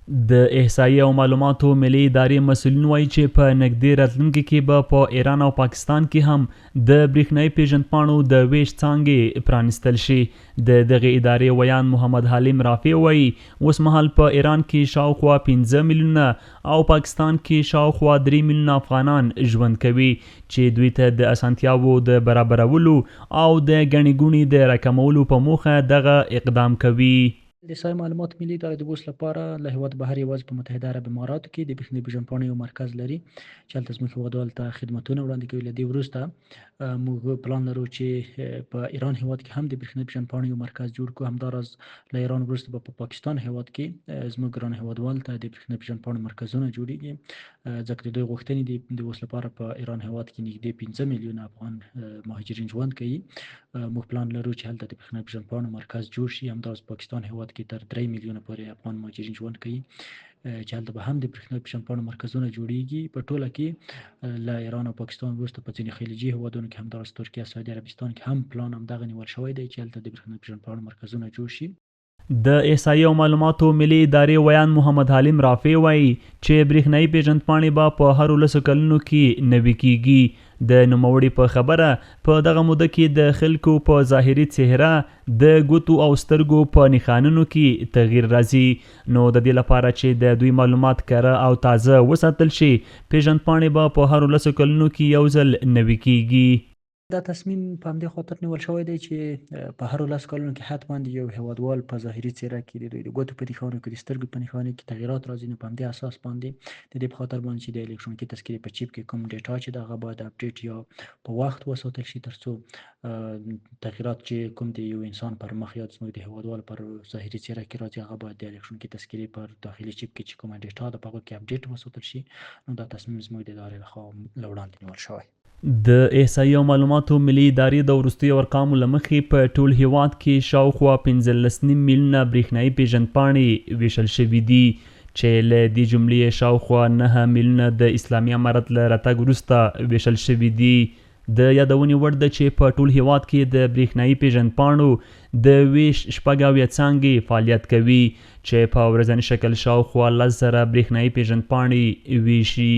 د احصایې او معلوماتو ملي ادارې مسؤلین وایي چې په نږدې راتلونکي کې به په ایران او پاکستان کې هم د برېښنایي پیژندپاڼو د ویش څانګې پرانیستل شي. د دغې ادارې ویان محمد حلیم رافع وایي اوس مهال په ایران کې شاوخوا 15 میلیونه او پاکستان کې شاوخوا 3 میلیونه افغانان ژوند کوي چې دوی ته د اسانتیاوو د برابرولو او د ګڼې ګوڼې د راکمولو په موخه دغه اقدام کوي. د احصایې معلومات ملي ادارې د بوس لپاره له هیواد بهر یوازې په متحده عرب اماراتو کې د برېښنایي پیژندپاڼو یو مرکز لري چې هلته زموږ هیوادوالو ته خدمتونه وړاندې کوي. له دې وروسته موږ پلان لرو چې په ایران هیواد کې هم د برېښنایي پیژندپاڼو یو مرکز جوړ کړو. همداراز له ایران وروسته به په پاکستان هیواد کې زموږ ګران هیوادوالو ته د برېښنایي پیژندپاڼو مرکزونه جوړیږي، ځکه د دوی غوښتنې دي د اوس لپاره په ایران هیواد کې نږدې 15 میلیونه افغان مهاجرین ژوند کوي. موږ پلان لرو چې هلته د برېښنایي پیژندپاڼو مرکز جوړ شي. همداراز پاکستان هیواد کې تر 3 میلیونه پورې افغان مهاجرین ژوند کوي چې هلته به هم د برېښنایي پیژندپاڼو مرکزونه جوړیږي. په ټوله کې له ایران او پاکستان وروسته په ځینې خلیجي هیوادونو کې همداراز ترکیه، سعودي عربستان کې هم پلان همدغه نیول شوی دی چې هلته د برېښنایي پیژندپاڼو مرکزونه جوړ شي. د احصایې او معلوماتو ملي ادارې ویان محمد حلیم رافع وایي چې برېښنایي پیژندپاڼې به په هرو 10 کلونو کې نوي کیږي. د نوموړي په خبره په دغه موده کې د خلکو په ظاهري څهره د ګوتو او سترګو په نښانونو کې تغییر راځي. نو د دې لپاره چې د دوی معلومات کره او تازه وساتل شي، پیژندپاڼې به په هرو 10 کلونو کې یو ځل نوي کیږي. دا تصمیم په همدې خاطر نیول شوی دی چې په هرو 10 کلونو کې حتما د یو هیوادوال په ظاهري څهره کې د دوی د ګوتو په نښانو کې، د سترګو په نښانو کې تغیرات راځي. نو په همدې اساس باندې د دې په خاطر باندې چې د الکترونیکي تذکرې په چیپ کې کوم ډیټا چې د هغه باید اپډیټ یا په وخت وساتل شي، ترڅو تغیرات چې کوم د یو انسان پر مخ یا زموږ د هیوادوال پر ظاهري څهره کې راځي، هغه باید د الکترونیکي تذکرې پر داخلي چیپ کې چې کومه ډیټا ده په هغه کې اپډیټ وساتل شي. نو دا تصمیم زموږ د ادارې لخوا له وړاندې نیول شوی. د احصایې او معلوماتو ملي ادارې د وروستیو ارقامو له مخې په ټول هیواد کې شاوخوا 15.5 میلیونه برېښنایي پیژندپاڼې ویشل شوي دي چې له دې جملې شاوخوا 9 میلیونه د اسلامي امارت له راتګ وروسته ویشل شوي دي. د یادونې وړ ده چې په ټول هیواد کې د برېښنایي پیژندپاڼو د ویش 6 څانګې فعالیت کوي چې په ورځني شکل شاوخوا 10,000 برېښنایي پیژندپاڼې ویشي.